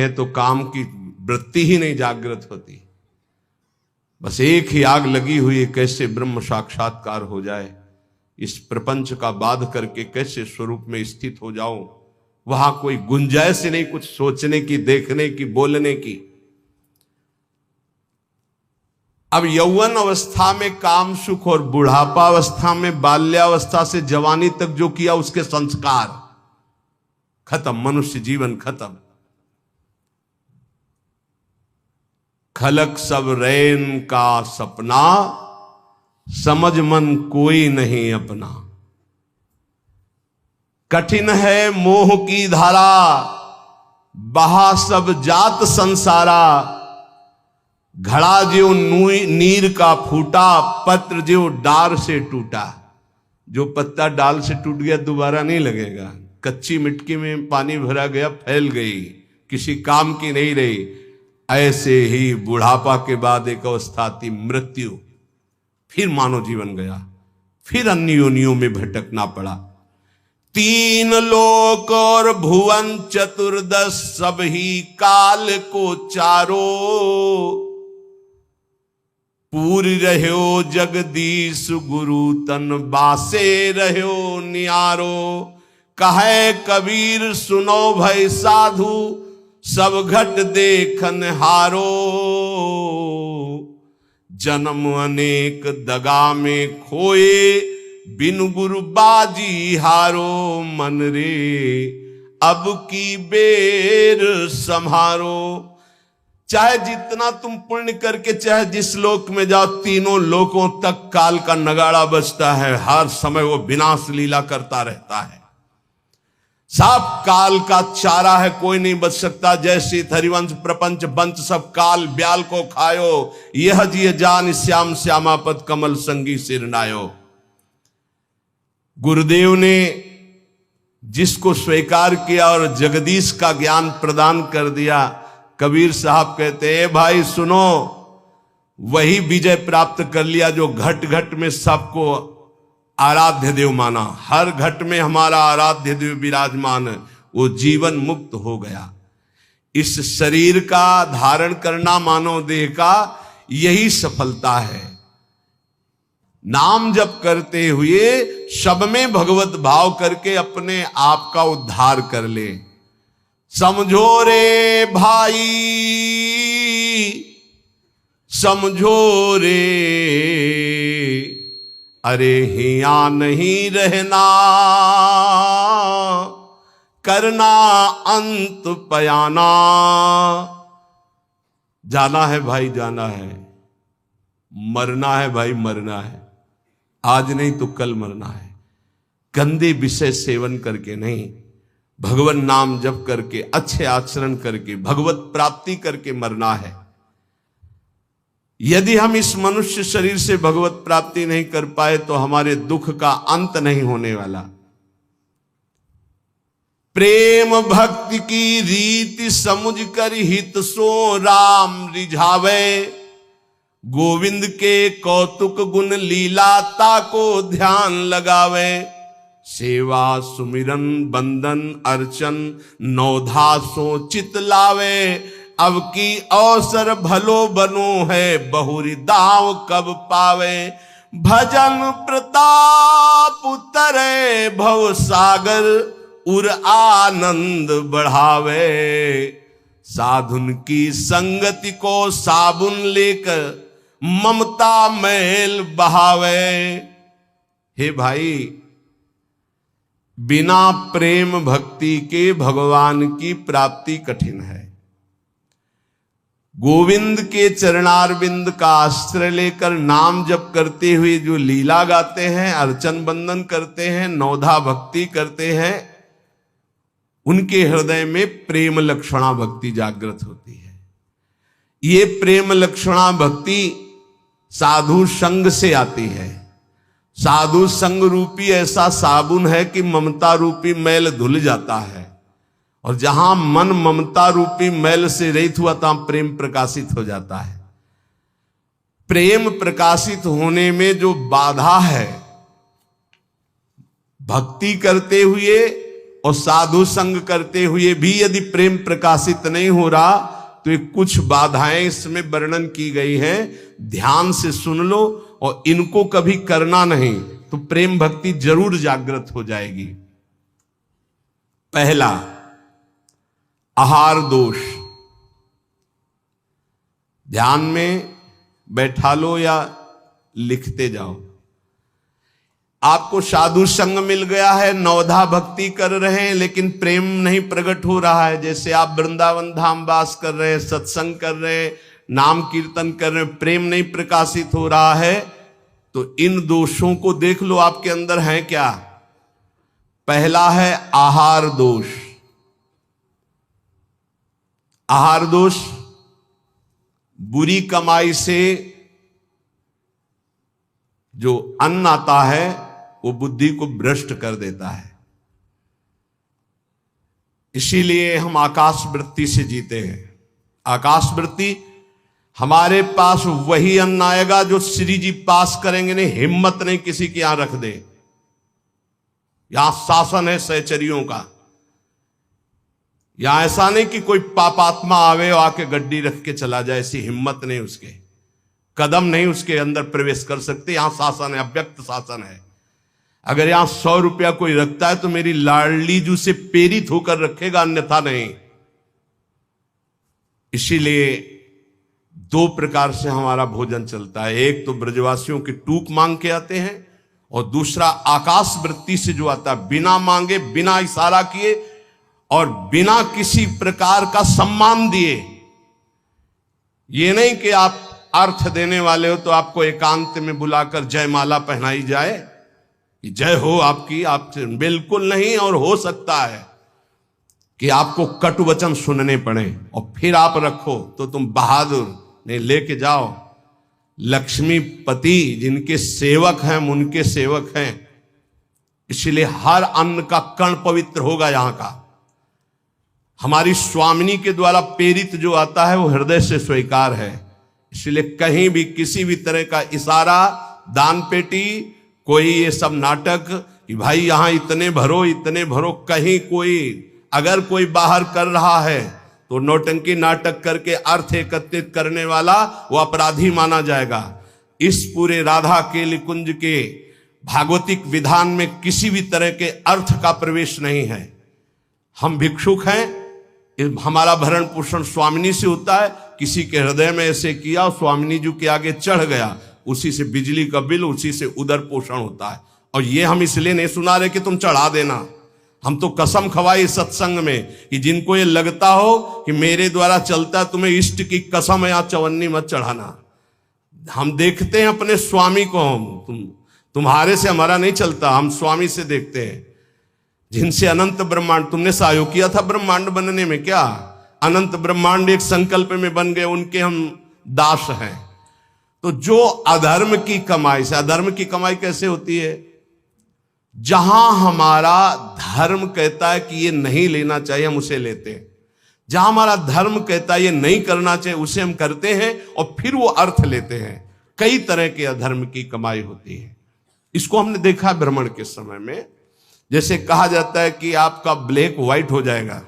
हैं तो काम की वृत्ति ही नहीं जागृत होती। बस एक ही आग लगी हुई है, कैसे ब्रह्म साक्षात्कार हो जाए, इस प्रपंच का बाध करके कैसे स्वरूप में स्थित हो जाओ। वहां कोई गुंजाइश ही नहीं कुछ सोचने की, देखने की, बोलने की। अब यौवन अवस्था में काम सुख और बुढ़ापा अवस्था में, बाल्यावस्था से जवानी तक जो किया उसके संस्कार खत्म, मनुष्य जीवन खत्म। खलक सब रैन का सपना, समझ मन कोई नहीं अपना। कठिन है मोह की धारा, बहा सब जात संसारा। घड़ा जो नीर का फूटा, पत्र जो डार से टूटा। जो पत्ता डाल से टूट गया दोबारा नहीं लगेगा। कच्ची मिट्टी में पानी भरा गया, फैल गई, किसी काम की नहीं रही। ऐसे ही बुढ़ापा के बाद एक अवस्था आती मृत्यु, फिर मानव जीवन गया, फिर अन्य योनियों में भटकना पड़ा। तीन लोक और भुवन चतुर्दश, सब ही काल को चारो। पूरी रहो जगदीश गुरु तन, बासे रहो नियारो। कहे कबीर सुनो भय साधु, सब घट देखन हारो। जन्म अनेक दगा में खोए, बिन गुरु बाजी हारो। मन रे अब की बेर संहारो। चाहे जितना तुम पुण्य करके चाहे जिस लोक में जाओ, तीनों लोकों तक काल का नगाड़ा बजता है। हर समय वो विनाश लीला करता रहता है। सब काल का चारा है, कोई नहीं बच सकता। जैसे हरिवंश प्रपंच बंच सब काल ब्याल को खायो। यह जिय जान श्याम श्यामापद, कमल संगी सिरनायो। गुरुदेव ने जिसको स्वीकार किया और जगदीश का ज्ञान प्रदान कर दिया, कबीर साहब कहते हैं भाई सुनो, वही विजय प्राप्त कर लिया जो घट घट में सबको आराध्य देव माना। हर घट में हमारा आराध्य देव विराजमान है, वो जीवन मुक्त हो गया। इस शरीर का धारण करना मानव देह का यही सफलता है। नाम जप करते हुए सब में भगवत भाव करके अपने आप का उद्धार कर ले। समझो रे भाई, समझो रे, अरे हिया नहीं रहना, करना अंत पयाना। जाना है भाई जाना है, मरना है भाई मरना है। आज नहीं तो कल मरना है। गंदे विषय सेवन करके नहीं, भगवान नाम जप करके, अच्छे आचरण करके, भगवत प्राप्ति करके मरना है। यदि हम इस मनुष्य शरीर से भगवत प्राप्ति नहीं कर पाए तो हमारे दुख का अंत नहीं होने वाला। प्रेम भक्ति की रीति समझ कर हित सो राम रिझावे। गोविंद के कौतुक गुण लीलाता को ध्यान लगावे। सेवा सुमिरन बंदन अर्चन नौधा सो चित लावे। अब की अवसर भलो बनो है, बहुरी दाव कब पावे। भजन प्रताप उतरे भव सागर, उर आनंद बढ़ावे। साधुन की संगति को साबुन लेकर ममता मैल बहावे। हे भाई, बिना प्रेम भक्ति के भगवान की प्राप्ति कठिन है। गोविंद के चरणारविंद का आश्रय लेकर नाम जप करते हुए जो लीला गाते हैं, अर्चन बंदन करते हैं, नौधा भक्ति करते हैं, उनके हृदय में प्रेम लक्षणा भक्ति जागृत होती है। ये प्रेम लक्षणा भक्ति साधु संग से आती है। साधु संग रूपी ऐसा साबुन है कि ममता रूपी मैल धुल जाता है, और जहां मन ममता रूपी मैल से रहित हुआ तहां प्रेम प्रकाशित हो जाता है। प्रेम प्रकाशित होने में जो बाधा है, भक्ति करते हुए और साधु संग करते हुए भी यदि प्रेम प्रकाशित नहीं हो रहा तो ये कुछ बाधाएं इसमें वर्णन की गई हैं, ध्यान से सुन लो और इनको कभी करना नहीं तो प्रेम भक्ति जरूर जागृत हो जाएगी। पहला, आहार दोष। ध्यान में बैठा लो या लिखते जाओ। आपको साधु संग मिल गया है, नवधा भक्ति कर रहे हैं, लेकिन प्रेम नहीं प्रकट हो रहा है। जैसे आप वृंदावन धाम वास कर रहे हैं, सत्संग कर रहे हैं, नाम कीर्तन कर रहे हैं, प्रेम नहीं प्रकाशित हो रहा है, तो इन दोषों को देख लो आपके अंदर है क्या। पहला है आहार दोष। आहार दोष बुरी कमाई से जो अन्न आता है वो बुद्धि को भ्रष्ट कर देता है। इसीलिए हम आकाश वृत्ति से जीते हैं। आकाश वृत्ति, हमारे पास वही अन्न आएगा जो श्री जी पास करेंगे नहीं, हिम्मत नहीं किसी की यहां रख दे। यहां शासन है सहचरियों का। यहां ऐसा नहीं कि कोई पापात्मा आवे और आके गड्डी रख के चला जाए, ऐसी हिम्मत नहीं, उसके कदम नहीं उसके अंदर प्रवेश कर सकते। यहां शासन है, अव्यक्त शासन है। अगर यहां 100 रुपया कोई रखता है तो मेरी लाडली जू से प्रेरित होकर रखेगा, अन्यथा नहीं। इसीलिए 2 प्रकार से हमारा भोजन चलता है। एक तो ब्रजवासियों की टूक मांग के आते हैं और दूसरा आकाश वृत्ति से जो आता है, बिना मांगे, बिना इशारा किए और बिना किसी प्रकार का सम्मान दिए। ये नहीं कि आप अर्थ देने वाले हो तो आपको एकांत में बुलाकर जयमाला पहनाई जाए, जय हो आपकी, आप बिल्कुल नहीं। और हो सकता है कि आपको कटु वचन सुनने पड़े और फिर आप रखो तो तुम बहादुर नहीं, लेके जाओ। लक्ष्मीपति जिनके सेवक हैं उनके सेवक हैं, इसलिए हर अन्न का कण पवित्र होगा यहां का। हमारी स्वामिनी के द्वारा प्रेरित जो आता है वो हृदय से स्वीकार है। इसलिए कहीं भी किसी भी तरह का इशारा, दान पेटी, कोई ये सब नाटक कि भाई यहां इतने भरो इतने भरो, कहीं कोई अगर कोई बाहर कर रहा है तो नौटंकी नाटक करके अर्थ एकत्रित करने वाला वो अपराधी माना जाएगा। इस पूरे राधा केली कुंज के भागवतिक विधान में किसी भी तरह के अर्थ का प्रवेश नहीं है। हम भिक्षुक हैं, हमारा भरण पोषण स्वामिनी से होता है। किसी के हृदय में ऐसे किया, स्वामिनी जी के आगे चढ़ गया, उसी से बिजली का बिल, उसी से उदर पोषण होता है। और ये हम इसलिए नहीं सुना रहे कि तुम चढ़ा देना। हम तो कसम खवाई सत्संग में कि जिनको ये लगता हो कि मेरे द्वारा चलता है, तुम्हें इष्ट की कसम है, यहां चवन्नी मत चढ़ाना। हम देखते हैं अपने स्वामी को, तुम्हारे से हमारा नहीं चलता, हम स्वामी से देखते हैं जिनसे अनंत ब्रह्मांड। तुमने सहयोग किया था ब्रह्मांड बनने में, क्या अनंत ब्रह्मांड एक संकल्प में बन गए, उनके हम दास हैं। तो जो अधर्म की कमाई से, अधर्म की कमाई कैसे होती है? जहां हमारा धर्म कहता है कि ये नहीं लेना चाहिए, हम उसे लेते हैं। जहां हमारा धर्म कहता है ये नहीं करना चाहिए, उसे हम करते हैं और फिर वो अर्थ लेते हैं। कई तरह के अधर्म की कमाई होती है। इसको हमने देखा भ्रमण के समय में। जैसे कहा जाता है कि आपका ब्लैक व्हाइट हो जाएगा,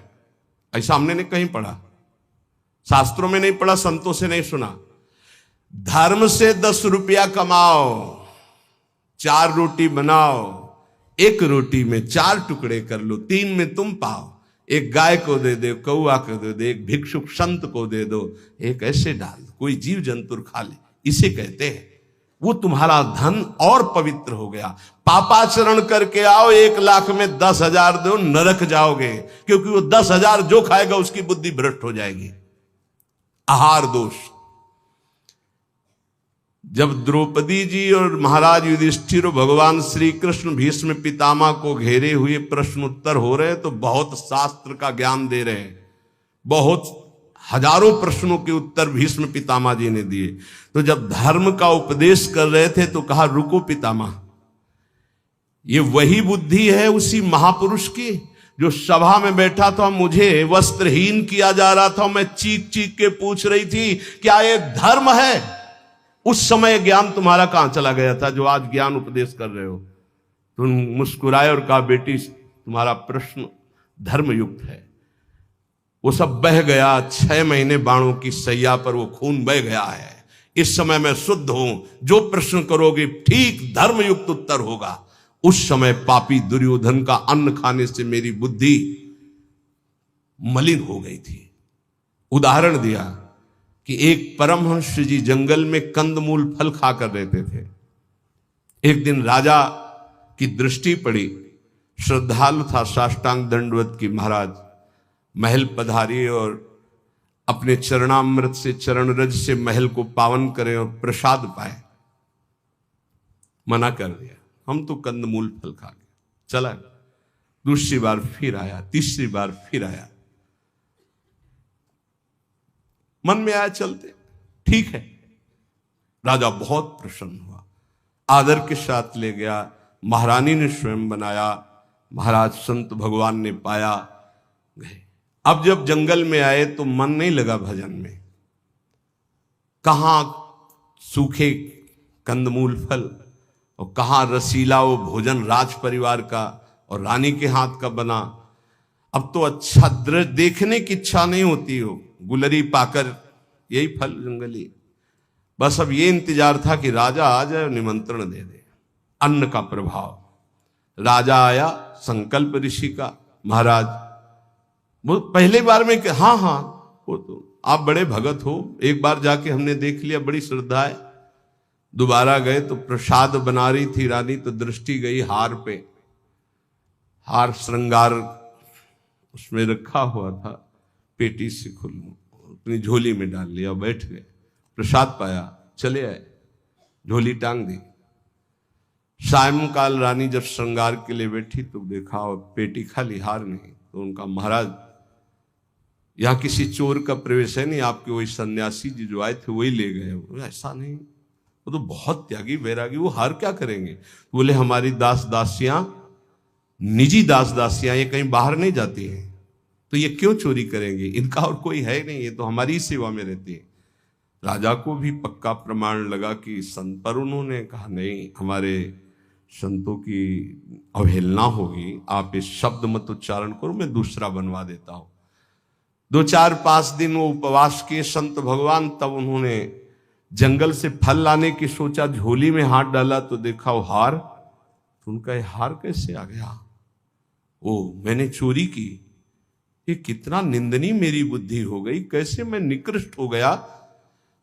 ऐसा हमने नहीं कहीं पढ़ा, शास्त्रों में नहीं पढ़ा, संतों से नहीं सुना। धर्म से 10 रुपया कमाओ, 4 रोटी बनाओ, 1 रोटी में 4 टुकड़े कर लो, 3 में तुम पाओ। एक गाय को दे दो, कौआ को दे दो, एक भिक्षुक संत को दे दो, एक ऐसे डाल दो, कोई जीव जंतु खा ले, इसे कहते हैं। वो तुम्हारा धन और पवित्र हो गया। पापाचरण करके आओ, 1 लाख में 10,000 दो, नरक जाओगे, क्योंकि वो 10,000 जो खाएगा उसकी बुद्धि भ्रष्ट हो जाएगी। आहार दोष। जब द्रौपदी जी और महाराज युधिष्ठिर और भगवान श्री कृष्ण भीष्म पितामह को घेरे हुए प्रश्नोत्तर हो रहे हैं, तो बहुत शास्त्र का ज्ञान दे रहे हैं, बहुत हजारों प्रश्नों के उत्तर भीष्म पितामह जी ने दिए। तो जब धर्म का उपदेश कर रहे थे तो कहा, रुको पितामह, ये वही बुद्धि है उसी महापुरुष की जो सभा में बैठा था, मुझे वस्त्रहीन किया जा रहा था, मैं चीख चीख के पूछ रही थी क्या ये धर्म है? उस समय ज्ञान तुम्हारा कहां चला गया था जो आज ज्ञान उपदेश कर रहे हो? तुम मुस्कुराए और कहा, बेटी तुम्हारा प्रश्न धर्मयुक्त है। वो सब बह गया, 6 महीने बाणों की सैया पर वो खून बह गया है। इस समय मैं शुद्ध हूं, जो प्रश्न करोगे ठीक धर्मयुक्त उत्तर होगा। उस समय पापी दुर्योधन का अन्न खाने से मेरी बुद्धि मलिन हो गई थी। उदाहरण दिया कि एक परमहंस जी जंगल में कंदमूल फल खाकर रहते थे। एक दिन राजा की दृष्टि पड़ी, श्रद्धालु था, साष्टांग दंडवत की महाराज महल पधारी और अपने चरणामृत से, चरण रज से महल को पावन करें और प्रसाद पाए। मना कर दिया, हम तो कंदमूल फल खा गए। चला, दूसरी बार फिर आया, तीसरी बार फिर आया। मन में आया चलते, ठीक है। राजा बहुत प्रसन्न हुआ, आदर के साथ ले गया। महारानी ने स्वयं बनाया, महाराज संत भगवान ने पाया, गए। अब जब जंगल में आए तो मन नहीं लगा भजन में। कहां सूखे कंदमूल फल और कहां रसीला वो भोजन राज परिवार का और रानी के हाथ का बना। अब तो अच्छा दृश्य देखने की इच्छा नहीं होती हो, गुलरी पाकर यही फल जंगली। बस अब ये इंतजार था कि राजा आ जाए और निमंत्रण दे दे। अन्न का प्रभाव। राजा आया, संकल्प ऋषि का, महाराज वो पहले बार में हाँ हाँ वो तो आप बड़े भगत हो, एक बार जाके हमने देख लिया, बड़ी श्रद्धा है। दोबारा गए तो प्रसाद बना रही थी रानी, तो दृष्टि गई हार पे। हार श्रृंगार उसमें रखा हुआ था, पेटी से खुल अपनी झोली में डाल लिया, बैठ गए, प्रसाद पाया, चले आए, झोली टांग दी। सायंकाल रानी जब श्रृंगार के लिए बैठी तो देखा और पेटी खाली, हार नहीं। तो उनका महाराज यहां किसी चोर का प्रवेश है नहीं, आपके वही सन्यासी जी जो आए थे वही ले गए। ऐसा नहीं, वो तो बहुत त्यागी वैरागी, वो हार क्या करेंगे? बोले हमारी दास दासियां, निजी दास दासियां, ये कहीं बाहर नहीं जाती हैं, तो ये क्यों चोरी करेंगे? इनका और कोई है नहीं, ये तो हमारी सेवा में रहती है। राजा को भी पक्का प्रमाण लगा कि संत, पर उन्होंने कहा नहीं, हमारे संतों की अवहेलना होगी, आप इस शब्द मत उच्चारण करो, मैं दूसरा बनवा देता हूं। 2-4-5 दिन वो उपवास किए संत भगवान, तब उन्होंने जंगल से फल लाने की सोचा, झोली में हाथ डाला तो देखा वो हार। तो उनका ये हार कैसे आ गया? ओ मैंने चोरी की, ये कितना निंदनीय मेरी बुद्धि हो गई, कैसे मैं निकृष्ट हो गया।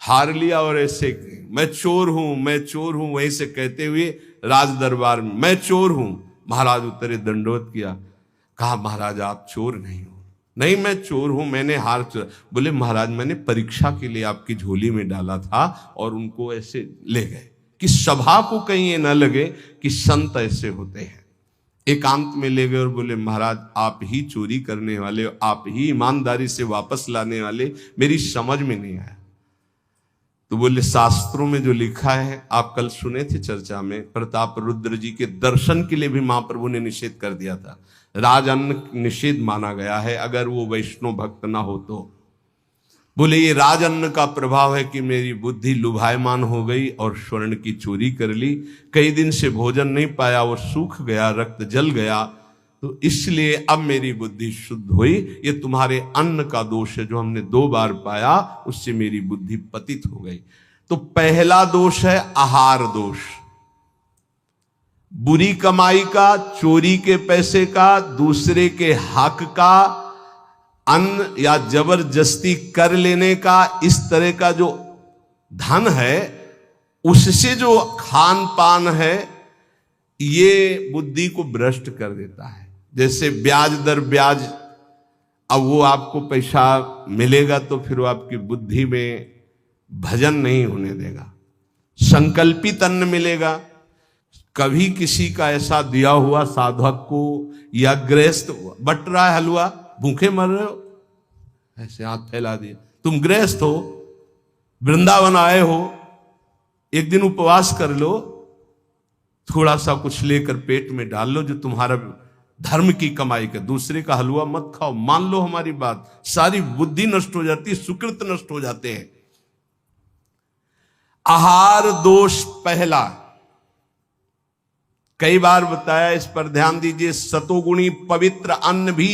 हार लिया और ऐसे मैं चोर हूं, मैं चोर हूं, वहीं से कहते हुए राज दरबार में मैं चोर हूं। महाराज उतरे, दंडवत किया, कहा महाराज आप चोर नहीं हो। नहीं मैं चोर हूं, मैंने हार चोरा। बोले महाराज मैंने परीक्षा के लिए आपकी झोली में डाला था और उनको ऐसे ले गए, कि सभा को कहीं ये ना लगे कि संत ऐसे होते हैं। एकांत में ले गए और बोले महाराज आप ही चोरी करने वाले, आप ही ईमानदारी से वापस लाने वाले, मेरी समझ में नहीं आया। तो बोले शास्त्रों में जो लिखा है, आप कल सुने थे चर्चा में, प्रताप रुद्र जी के दर्शन के लिए भी महाप्रभु ने निषेध कर दिया था। राज अन्न निषेध माना गया है अगर वो वैष्णव भक्त ना हो तो। बोले ये राज अन्न का प्रभाव है कि मेरी बुद्धि लुभायमान हो गई और स्वर्ण की चोरी कर ली, कई दिन से भोजन नहीं पाया, वो सूख गया, रक्त जल गया, तो इसलिए अब मेरी बुद्धि शुद्ध हुई। ये तुम्हारे अन्न का दोष है जो हमने 2 बार पाया, उससे मेरी बुद्धि पतित हो गई। तो पहला दोष है आहार दोष, बुरी कमाई का, चोरी के पैसे का, दूसरे के हक का, अन्न या जबरदस्ती कर लेने का, इस तरह का जो धन है उससे जो खान पान है, ये बुद्धि को भ्रष्ट कर देता है। जैसे ब्याज दर ब्याज, अब वो आपको पैसा मिलेगा तो फिर वो आपकी बुद्धि में भजन नहीं होने देगा। संकल्पित अन्न मिलेगा, कभी किसी का ऐसा दिया हुआ साधक को या गृहस्थ बट रहा है हलवा, भूखे मर रहे हो, ऐसे हाथ फैला दिया, तुम गृहस्थ हो, वृंदावन आए हो, एक दिन उपवास कर लो, थोड़ा सा कुछ लेकर पेट में डाल लो जो तुम्हारा धर्म की कमाई का, दूसरे का हलवा मत खाओ। मान लो हमारी बात, सारी बुद्धि नष्ट हो जाती है, सुकृत नष्ट हो जाते हैं। आहार दोष पहला, कई बार बताया, इस पर ध्यान दीजिए। सतोगुणी पवित्र अन्न भी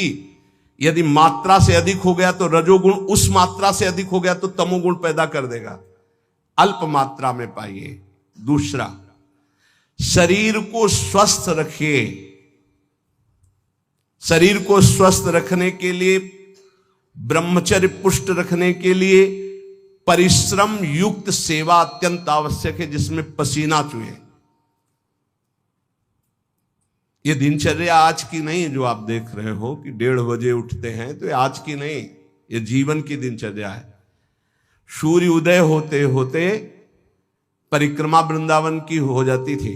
यदि मात्रा से अधिक हो गया तो रजोगुण, उस मात्रा से अधिक हो गया तो तमोगुण पैदा कर देगा। अल्प मात्रा में पाइए। दूसरा, शरीर को स्वस्थ रखिए। शरीर को स्वस्थ रखने के लिए, ब्रह्मचर्य पुष्ट रखने के लिए परिश्रम युक्त सेवा अत्यंत आवश्यक है, जिसमें पसीना चुए। ये दिनचर्या आज की नहीं है जो आप देख रहे हो कि 1:30 बजे उठते हैं, तो ये आज की नहीं, ये जीवन की दिनचर्या है। सूर्य उदय होते होते परिक्रमा वृंदावन की हो जाती थी।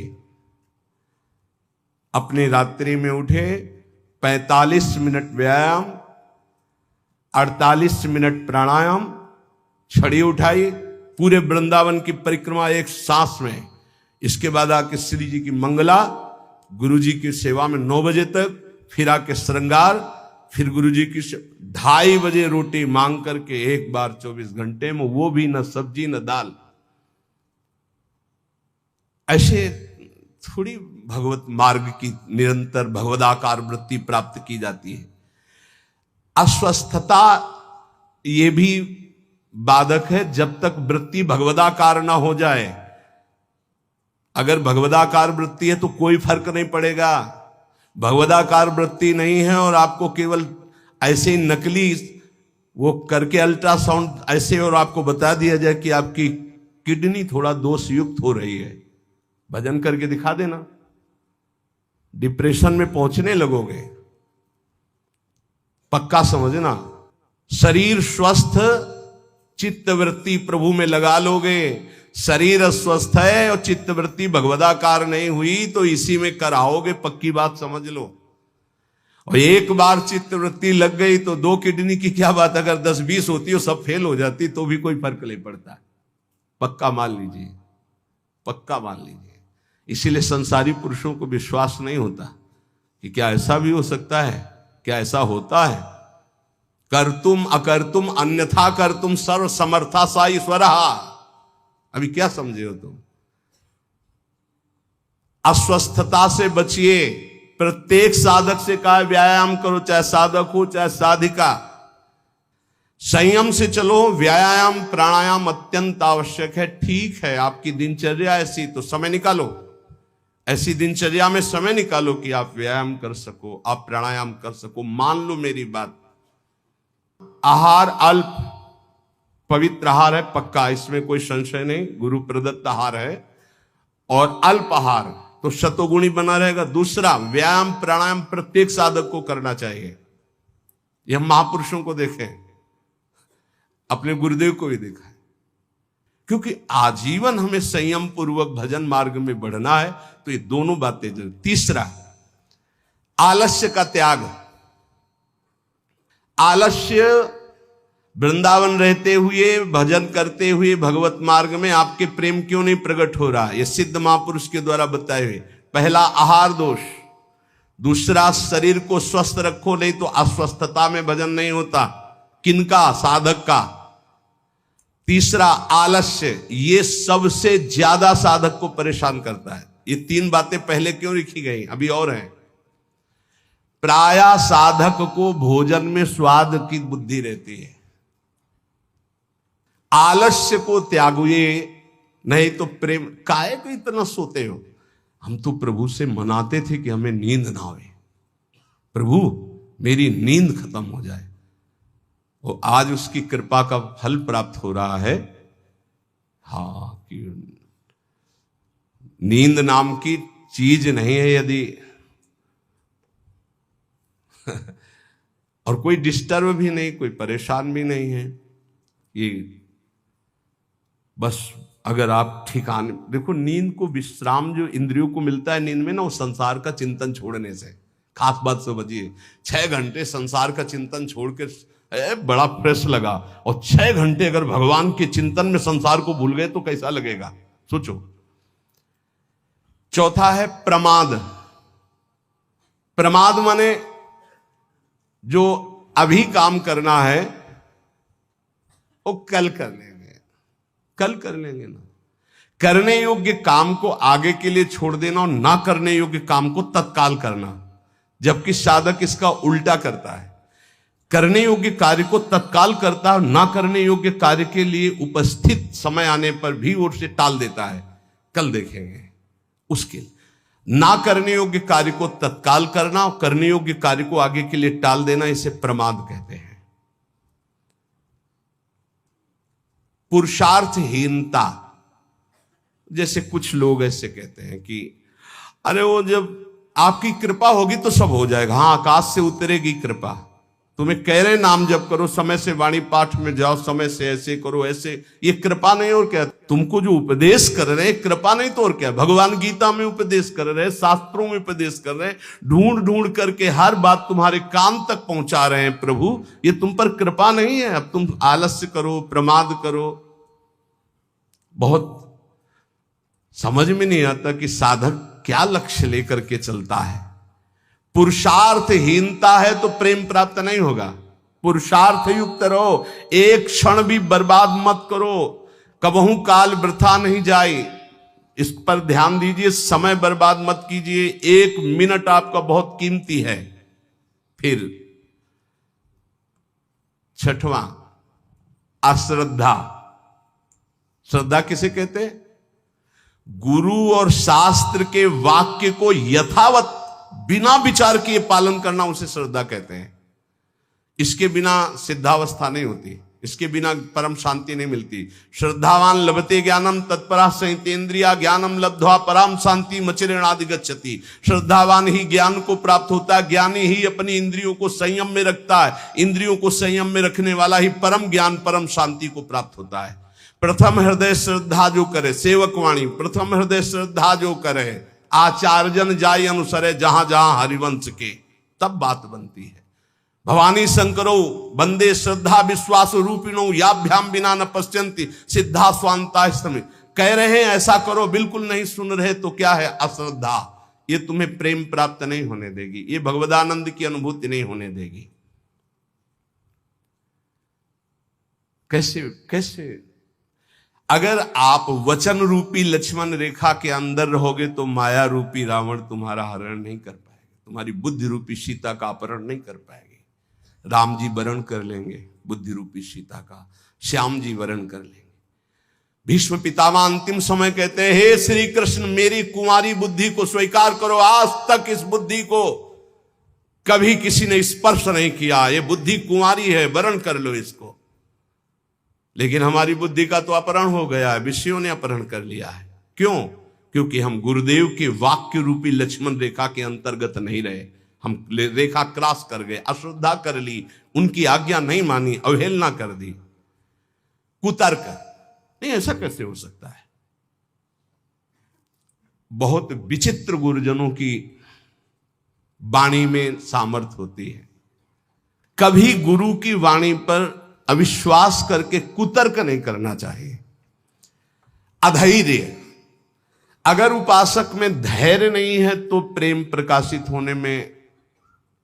अपनी रात्रि में उठे, 45 मिनट व्यायाम, 48 मिनट प्राणायाम, छड़ी उठाई, पूरे वृंदावन की परिक्रमा एक सांस में। इसके बाद आके श्री जी की मंगला, गुरु जी की सेवा में 9 बजे तक, फिर आके श्रृंगार, फिर गुरु जी की 2:30 बजे रोटी मांग करके एक बार 24 घंटे में, वो भी न सब्जी न दाल। ऐसे थोड़ी भगवत मार्ग की निरंतर भगवदाकार वृत्ति प्राप्त की जाती है। अस्वस्थता ये भी बाधक है, जब तक वृत्ति भगवदाकार ना हो जाए। अगर भगवदाकार वृत्ति है तो कोई फर्क नहीं पड़ेगा। भगवदाकार वृत्ति नहीं है और आपको केवल ऐसे ही नकली वो करके अल्ट्रासाउंड ऐसे और आपको बता दिया जाए कि आपकी किडनी थोड़ा दोष युक्त हो रही है, भजन करके दिखा देना, डिप्रेशन में पहुंचने लगोगे। पक्का समझना, शरीर स्वस्थ, चित्तवृत्ति प्रभु में लगा लोगे। शरीर स्वस्थ है और चित्तवृत्ति भगवदाकार नहीं हुई तो इसी में कराओगे, पक्की बात समझ लो। और एक बार चित्तवृत्ति लग गई तो 2 किडनी की क्या बात, अगर 10-20 होती हो सब फेल हो जाती तो भी कोई फर्क नहीं पड़ता। पक्का मान लीजिए, पक्का मान लीजिए। इसीलिए संसारी पुरुषों को विश्वास नहीं होता कि क्या ऐसा भी हो सकता है, क्या ऐसा होता है। कर्तुम अकर्तुम अन्यथा कर्तुम सर्व समर्था सा ईश्वर। अभी क्या समझे हो तुम? अस्वस्थता से बचिए। प्रत्येक साधक से कहा व्यायाम करो, चाहे साधक हो चाहे साधिका। संयम से चलो। व्यायाम प्राणायाम अत्यंत आवश्यक है। ठीक है, आपकी दिनचर्या ऐसी तो समय निकालो, ऐसी दिनचर्या में समय निकालो कि आप व्यायाम कर सको, आप प्राणायाम कर सको। मान लो मेरी बात, आहार अल्प पवित्र आहार है, पक्का, इसमें कोई संशय नहीं, गुरु प्रदत्त आहार है। और अल्प आहार तो शतोगुणी बना रहेगा। दूसरा, व्यायाम प्राणायाम प्रत्येक साधक को करना चाहिए। यह महापुरुषों को देखें, अपने गुरुदेव को भी देखा है, क्योंकि आजीवन हमें संयम पूर्वक भजन मार्ग में बढ़ना है, तो ये दोनों बातें जरूर। तीसरा, आलस्य का त्याग। आलस्य, वृंदावन रहते हुए भजन करते हुए भगवत मार्ग में आपके प्रेम क्यों नहीं प्रकट हो रहा? यह सिद्ध महापुरुष के द्वारा बताए हुए। पहला, आहार दोष। दूसरा, शरीर को स्वस्थ रखो, नहीं तो अस्वस्थता में भजन नहीं होता। किनका? साधक का। तीसरा, आलस्य। ये सबसे ज्यादा साधक को परेशान करता है। ये 3 बातें पहले क्यों लिखी गई? अभी और हैं। प्रायः साधक को भोजन में स्वाद की बुद्धि रहती है। आलस्य को त्यागिए, नहीं तो प्रेम। काहे को इतना सोते हो? हम तो प्रभु से मनाते थे कि हमें नींद ना आवे, प्रभु मेरी नींद खत्म हो जाए। वो आज उसकी कृपा का फल प्राप्त हो रहा है। हाँ, कि नींद नाम की चीज नहीं है यदि और कोई डिस्टर्ब भी नहीं, कोई परेशान भी नहीं है। ये बस अगर आप ठिकाने देखो, नींद को विश्राम जो इंद्रियों को मिलता है नींद में ना, वो संसार का चिंतन छोड़ने से। खास बात समझिए, 6 घंटे संसार का चिंतन छोड़ के बड़ा फ्रेश लगा, और 6 घंटे अगर भगवान के चिंतन में संसार को भूल गए तो कैसा लगेगा, सोचो। चौथा है प्रमाद। प्रमाद माने जो अभी काम करना है वो कल कर लेंगे, कल कर लेंगे ना। करने योग्य काम को आगे के लिए छोड़ देना और ना करने योग्य काम को तत्काल करना, जबकि साधक इसका उल्टा करता है। करने योग्य कार्य को तत्काल करता है, ना करने योग्य कार्य के लिए उपस्थित समय आने पर भी वो उसे टाल देता है। कल देखेंगे उसके ना करने योग्य कार्य को तत्काल करना और करने योग्य कार्य को आगे के लिए टाल देना, इसे प्रमाद कहते हैं। पुरुषार्थहीनता, जैसे कुछ लोग ऐसे कहते हैं कि अरे वो जब आपकी कृपा होगी तो सब हो जाएगा। हां, आकाश से उतरेगी कृपा। तुम्हें कह रहे नाम जप करो, समय से वाणी पाठ में जाओ, समय से ऐसे करो ऐसे, ये कृपा नहीं और क्या? तुमको जो उपदेश कर रहे हैं कृपा नहीं तो और क्या? भगवान गीता में उपदेश कर रहे हैं, शास्त्रों में उपदेश कर रहे हैं, ढूंढ ढूंढ करके हर बात तुम्हारे कान तक पहुंचा रहे हैं प्रभु, ये तुम पर कृपा नहीं है? अब तुम आलस्य करो, प्रमाद करो। बहुत समझ में नहीं आता कि साधक क्या लक्ष्य लेकर के चलता है। पुरुषार्थहीनता है तो प्रेम प्राप्त नहीं होगा। पुरुषार्थ युक्त रहो, एक क्षण भी बर्बाद मत करो, कबहू काल वृथा नहीं जाए, इस पर ध्यान दीजिए। समय बर्बाद मत कीजिए, एक मिनट आपका बहुत कीमती है। फिर छठवां, अश्रद्धा। श्रद्धा किसे कहते हैं? गुरु और शास्त्र के वाक्य को यथावत बिना विचार किए पालन करना, उसे श्रद्धा कहते हैं। इसके बिना सिद्धावस्था नहीं होती, इसके बिना परम शांति नहीं मिलती। श्रद्धावान लभते ज्ञानम तत्परा संहितेन्द्रिया ज्ञानम लब्ध्वा परम शांति मचिरेणादि गच्छति। श्रद्धावान ही ज्ञान को प्राप्त होता है, ज्ञानी ही अपनी इंद्रियों को संयम में रखता है, इंद्रियों को संयम में रखने वाला ही परम ज्ञान परम शांति को प्राप्त होता है। प्रथम हृदय श्रद्धा जो करे, सेवक वाणी, प्रथम हृदय श्रद्धा जो करे, आचार्यजन जाय अनुसरे जहां जहां हरिवंश के, तब बात बनती है। भवानी शंकरो बंदे श्रद्धा विश्वास रूपिणो याभ्याम बिना न पश्यन्ति सिद्धा स्वांता समय। कह रहे हैं ऐसा करो, बिल्कुल नहीं सुन रहे तो क्या है? अश्रद्धा। ये तुम्हें प्रेम प्राप्त नहीं होने देगी, ये भगवदानंद की अनुभूति नहीं होने देगी। कैसे? अगर आप वचन रूपी लक्ष्मण रेखा के अंदर रहोगे तो माया रूपी रावण तुम्हारा हरण नहीं कर पाएगा, तुम्हारी बुद्धि रूपी सीता का अपहरण नहीं कर पाएंगे। राम जी वरण कर लेंगे बुद्धि रूपी सीता का, श्याम जी वरण कर लेंगे। भीष्म पितामह अंतिम समय कहते हैं, हे श्री कृष्ण मेरी कुंवारी बुद्धि को स्वीकार करो, आज तक इस बुद्धि को कभी किसी ने स्पर्श नहीं किया, ये बुद्धि कुंवारी है, वरण कर लो इसको। लेकिन हमारी बुद्धि का तो अपहरण हो गया है, विषयों ने अपहरण कर लिया है। क्यों? क्योंकि हम गुरुदेव के वाक्य रूपी लक्ष्मण रेखा के अंतर्गत नहीं रहे, हम रेखा क्रॉस कर गए, अश्रद्धा कर ली, उनकी आज्ञा नहीं मानी, अवहेलना कर दी, कुतर्क। नहीं, ऐसा कैसे हो सकता है? बहुत विचित्र गुरुजनों की वाणी में सामर्थ्य होती है। कभी गुरु की वाणी पर अविश्वास करके कुतर्क नहीं करना चाहिए। अधैर्य, अगर उपासक में धैर्य नहीं है तो प्रेम प्रकाशित होने में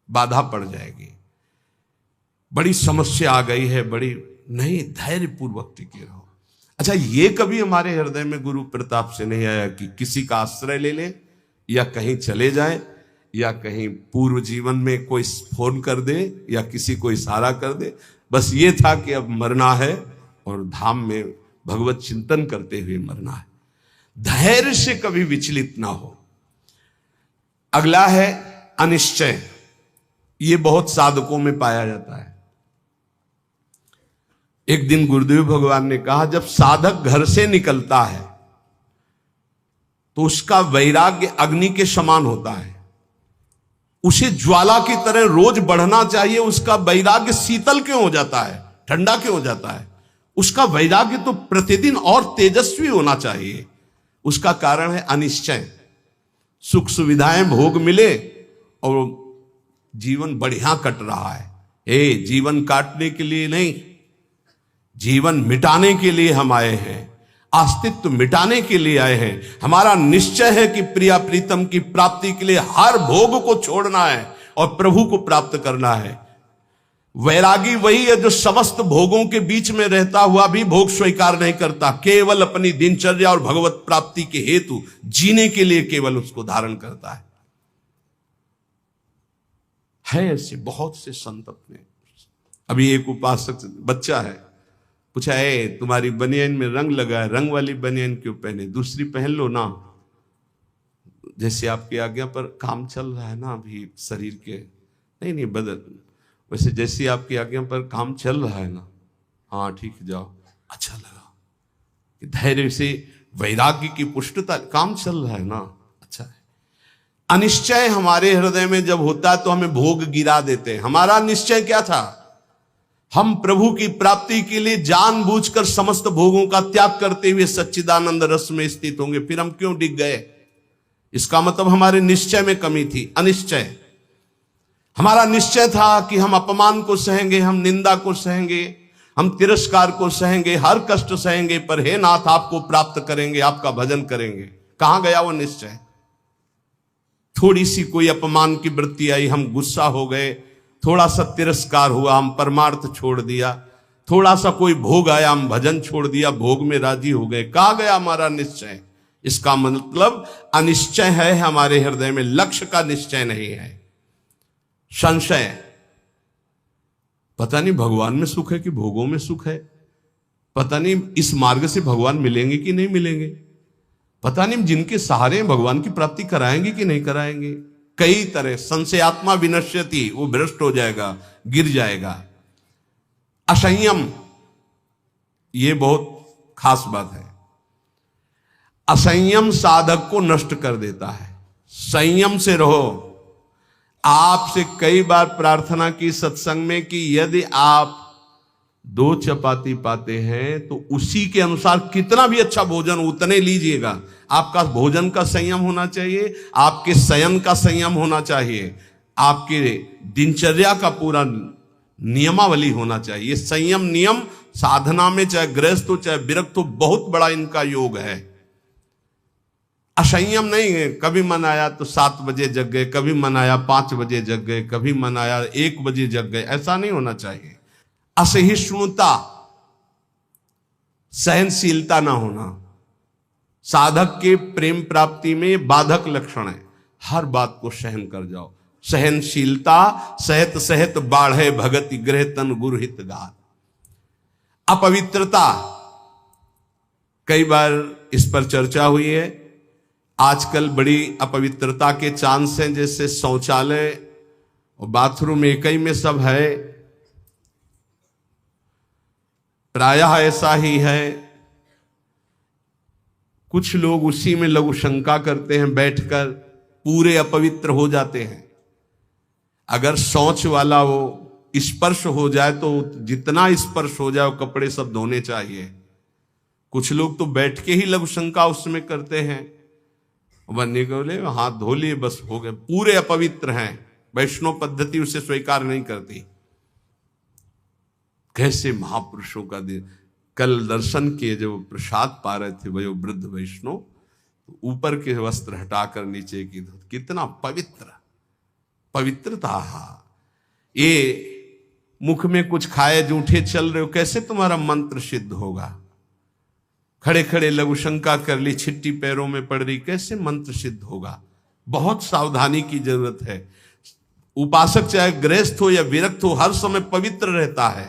बाधा पड़ जाएगी। बड़ी समस्या आ गई है, बड़ी नहीं, धैर्य पूर्वक टिके रहो। अच्छा, ये कभी हमारे हृदय में गुरु प्रताप से नहीं आया कि किसी का आश्रय ले ले, या कहीं चले जाए, या कहीं पूर्व जीवन में कोई फोन कर दे, या किसी को इशारा कर दे, बस ये था कि अब मरना है और धाम में भगवत चिंतन करते हुए मरना है। धैर्य से कभी विचलित ना हो। अगला है अनिश्चय। ये बहुत साधकों में पाया जाता है। एक दिन गुरुदेव भगवान ने कहा, जब साधक घर से निकलता है तो उसका वैराग्य अग्नि के समान होता है, उसे ज्वाला की तरह रोज बढ़ना चाहिए। उसका वैराग्य शीतल क्यों हो जाता है, ठंडा क्यों हो जाता है? उसका वैराग्य तो प्रतिदिन और तेजस्वी होना चाहिए। उसका कारण है अनिश्चय। सुख सुविधाएं भोग मिले और जीवन बढ़िया कट रहा है। जीवन काटने के लिए नहीं, जीवन मिटाने के लिए हम आए हैं, अस्तित्व मिटाने के लिए आए हैं। हमारा निश्चय है कि प्रिया प्रीतम की प्राप्ति के लिए हर भोग को छोड़ना है और प्रभु को प्राप्त करना है। वैरागी वही है जो समस्त भोगों के बीच में रहता हुआ भी भोग स्वीकार नहीं करता, केवल अपनी दिनचर्या और भगवत प्राप्ति के हेतु जीने के लिए केवल उसको धारण करता है। ऐसे बहुत से संत अपने अभी एक उपासक बच्चा है, पूछा, ए तुम्हारी बनियान में रंग लगा है, रंग वाली बनियान क्यों पहने, दूसरी पहन लो ना। जैसे आपकी आज्ञा पर काम चल रहा है ना अभी शरीर के, नहीं बदल, वैसे जैसी आपकी आज्ञा पर काम चल रहा है ना, हाँ ठीक जाओ। अच्छा लगा कि धैर्य से वैराग्य की पुष्टता, काम चल रहा है ना, अच्छा है। अनिश्चय हमारे हृदय में जब होता है तो हमें भोग गिरा देते हैं। हमारा निश्चय क्या था, हम प्रभु की प्राप्ति के लिए जानबूझकर समस्त भोगों का त्याग करते हुए सच्चिदानंद रस में स्थित होंगे, फिर हम क्यों डिग गए? इसका मतलब हमारे निश्चय में कमी थी। अनिश्चय, हमारा निश्चय था कि हम अपमान को सहेंगे, हम निंदा को सहेंगे, हम तिरस्कार को सहेंगे, हर कष्ट सहेंगे, पर हे नाथ आपको प्राप्त करेंगे, आपका भजन करेंगे। कहां गया वो निश्चय? थोड़ी सी कोई अपमान की वृत्ति आई, हम गुस्सा हो गए, थोड़ा सा तिरस्कार हुआ, हम परमार्थ छोड़ दिया, थोड़ा सा कोई भोग आया, हम भजन छोड़ दिया, भोग में राजी हो गए। कहां गया हमारा निश्चय? इसका मतलब अनिश्चय है हमारे हृदय में, लक्ष्य का निश्चय नहीं है। संशय, पता नहीं भगवान में सुख है कि भोगों में सुख है, पता नहीं इस मार्ग से भगवान मिलेंगे कि नहीं मिलेंगे, पता नहीं जिनके सहारे भगवान की प्राप्ति कराएंगे कि नहीं कराएंगे। कई तरह संशयात्मा विनश्यति, वो भ्रष्ट हो जाएगा, गिर जाएगा। असंयम, ये बहुत खास बात है। असंयम साधक को नष्ट कर देता है। संयम से रहो। आपसे कई बार प्रार्थना की सत्संग में कि यदि आप 2 चपाती पाते हैं तो उसी के अनुसार कितना भी अच्छा भोजन उतने लीजिएगा। आपका भोजन का संयम होना चाहिए, आपके शयन का संयम होना चाहिए, आपके दिनचर्या का पूरा नियमावली होना चाहिए। संयम नियम साधना में चाहे गृहस्थ हो चाहे विरक्त हो, बहुत बड़ा इनका योग है। असंयम नहीं है, कभी मन आया तो 7 बजे जग गए, कभी मन आया 5 बजे जग गए, कभी मन आया 1 बजे जग गए, ऐसा नहीं होना चाहिए। असहिष्णुता, सहनशीलता ना होना, साधक के प्रेम प्राप्ति में बाधक लक्षण है। हर बात को सहन कर जाओ। सहनशीलता सहत सहत बाढ़े भगति गृह तन गुरहित गार। अपवित्रता, कई बार इस पर चर्चा हुई है। आजकल बड़ी अपवित्रता के चांस हैं, जैसे शौचालय और बाथरूम एक ही में सब है, प्रायः ऐसा ही है। कुछ लोग उसी में लघु शंका करते हैं, बैठकर पूरे अपवित्र हो जाते हैं। अगर शौच वाला वो स्पर्श हो जाए तो जितना स्पर्श हो जाए वो कपड़े सब धोने चाहिए। कुछ लोग तो बैठ के ही लघु शंका उसमें करते हैं, बनने को बोले हाथ धो लिए बस हो गए, पूरे अपवित्र हैं। वैष्णव पद्धति उसे स्वीकार नहीं करती। कैसे महापुरुषों का दिन, कल दर्शन किए जब प्रसाद पा रहे थे वो वृद्ध वैष्णव, तो ऊपर के वस्त्र हटाकर नीचे की धोती, कितना पवित्र, पवित्रता। ये मुख में कुछ खाए जूठे चल रहे हो, कैसे तुम्हारा मंत्र सिद्ध होगा? खड़े खड़े लघु शंका कर ली, छिट्टी पैरों में पड़ रही, कैसे मंत्र सिद्ध होगा? बहुत सावधानी की जरूरत है। उपासक चाहे गृहस्थ हो या विरक्त हो, हर समय पवित्र रहता है।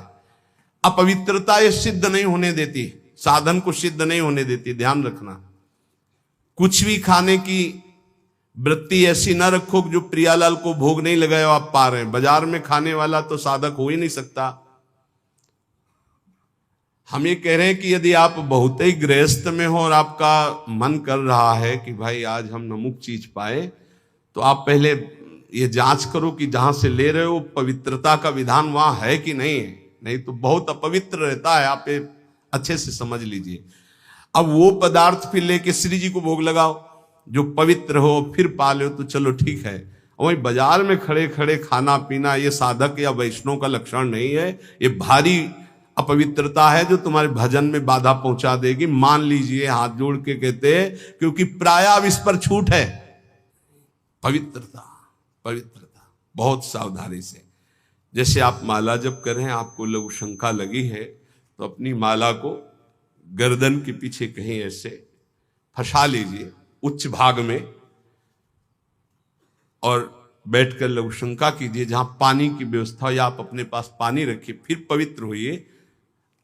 अपवित्रता ये सिद्ध नहीं होने देती, साधन को सिद्ध नहीं होने देती, ध्यान रखना। कुछ भी खाने की वृत्ति ऐसी न रखो जो प्रियालाल को भोग नहीं लगाए आप पा रहे हैं। बाजार में खाने वाला तो साधक हो ही नहीं सकता। हम ये कह रहे हैं कि यदि आप बहुत ही गृहस्थ में हो और आपका मन कर रहा है कि भाई आज हम नमुक चीज पाए, तो आप पहले ये जांच करो कि जहां से ले रहे हो पवित्रता का विधान वहां है कि नहीं है। नहीं तो बहुत अपवित्र रहता है, आप ये अच्छे से समझ लीजिए। अब वो पदार्थ फिर लेके श्री जी को भोग लगाओ जो पवित्र हो, फिर पा लो तो चलो ठीक है। वही बाजार में खड़े खड़े खाना पीना ये साधक या वैष्णव का लक्षण नहीं है। ये भारी अपवित्रता है जो तुम्हारे भजन में बाधा पहुंचा देगी। मान लीजिए, हाथ जोड़ के कहते हैं, क्योंकि प्रायः अब इस पर छूट है। पवित्रता, पवित्रता बहुत सावधानी से। जैसे आप माला जप कर रहे हैं, आपको लघु शंका लगी है, तो अपनी माला को गर्दन के पीछे कहीं ऐसे फंसा लीजिए उच्च भाग में, और बैठकर लघु शंका कीजिए, जहां पानी की व्यवस्था हो या आप अपने पास पानी रखिए, फिर पवित्र होइए।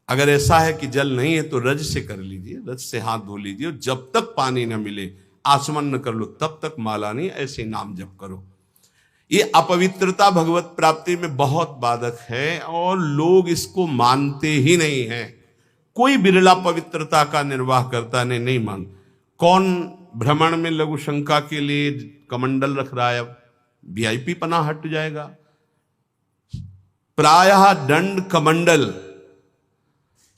अगर ऐसा है कि जल नहीं है तो रज से कर लीजिए, रज से हाथ धो लीजिए, और जब तक पानी न मिले, आचमन न कर लो, तब तक माला नहीं, ऐसे नाम जप करो। ये अपवित्रता भगवत प्राप्ति में बहुत बाधक है और लोग इसको मानते ही नहीं है। कोई बिरला पवित्रता का निर्वाह करता नहीं मान। कौन भ्रमण में लघु शंका के लिए कमंडल रख रहा है? अब वीआईपी पना हट जाएगा। प्रायः दंड कमंडल,